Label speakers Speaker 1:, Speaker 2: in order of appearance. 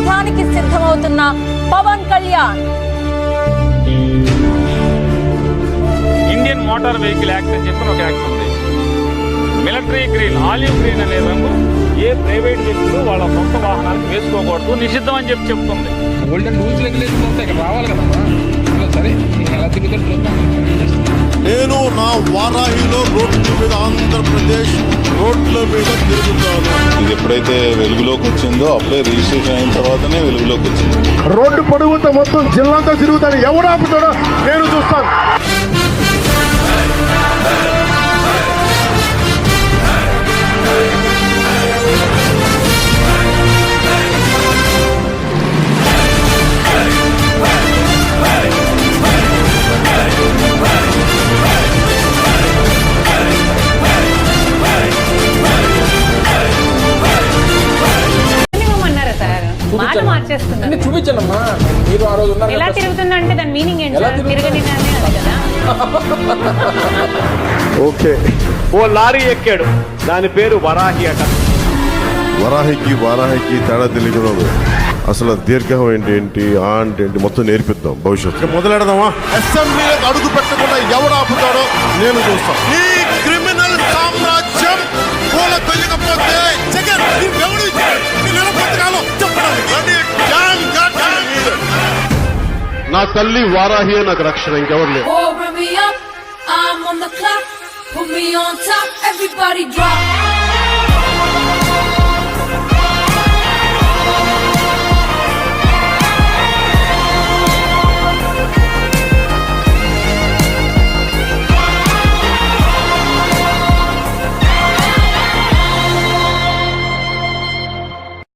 Speaker 1: యుద్ధానికి సిద్ధమవుతున్న Pawan Kalyan.
Speaker 2: Indian motor vehicle act అని చెప్పిన ఒక యాక్ట్ ఉంది. మిలిటరీ గ్రీన్, ఆలివ్ గ్రీన్ అనే రంగు ఏ ప్రైవేట్ వ్యక్తులు వాళ్ళ సొంత వాహనాలకు వేసుకోకూడదు, నిషిద్ధం అని చెప్తుంది.
Speaker 3: గోల్డెన్ రూల్స్ రెగ్యులేషన్స్ ఉంటాయి, ఇక్కడ రావాలి కదమ్మా. సరే నేను ఎలా తిరుగుతుంటే
Speaker 4: నేను నా వారాహిలో రోడ్ల మీద, ఆంధ్రప్రదేశ్ రోడ్ల మీద తిరుగుతాను.
Speaker 5: ఇది ఎప్పుడైతే వెలుగులోకి వచ్చిందో అప్పుడే రిజిస్ట్రేషన్ అయిన తర్వాతనే వెలుగులోకి వచ్చింది.
Speaker 4: రోడ్డు పొడుగుతో మొత్తం జిల్లాతో తిరుగుతాను. ఎవరు ఆపుతాడో నేను చూస్తాను.
Speaker 3: చూపించండమ్మా. మీరు ఆ రోజు
Speaker 6: ఎలా తిరుగుతుందంటే దాని మీనింగ్ ఏంటి? తిరగని కదా.
Speaker 4: ఓకే,
Speaker 7: ఓ లారీ ఎక్కాడు, దాని పేరు వరాహి అట.
Speaker 4: వారాహికి తేడా తెలియదు. అసలు దీర్ఘం ఏంటి, ఆ అంటే ఏంటి మొత్తం నేర్పిద్దాం భవిష్యత్తు. మొదలెడదామా? అసెంబ్లీలకు అడుగు పెట్టకుండా ఎవడు ఆపుతాడో నేను చూస్తాను. ఈ క్రిమినల్ సామ్రాజ్యం పూల తొయ్యకపోతే జగన్ నా తల్లి వారాహి నాకు రక్షణ, ఇంకెవరు లేదు.
Speaker 8: I'm on the clock, put me on top, everybody drop.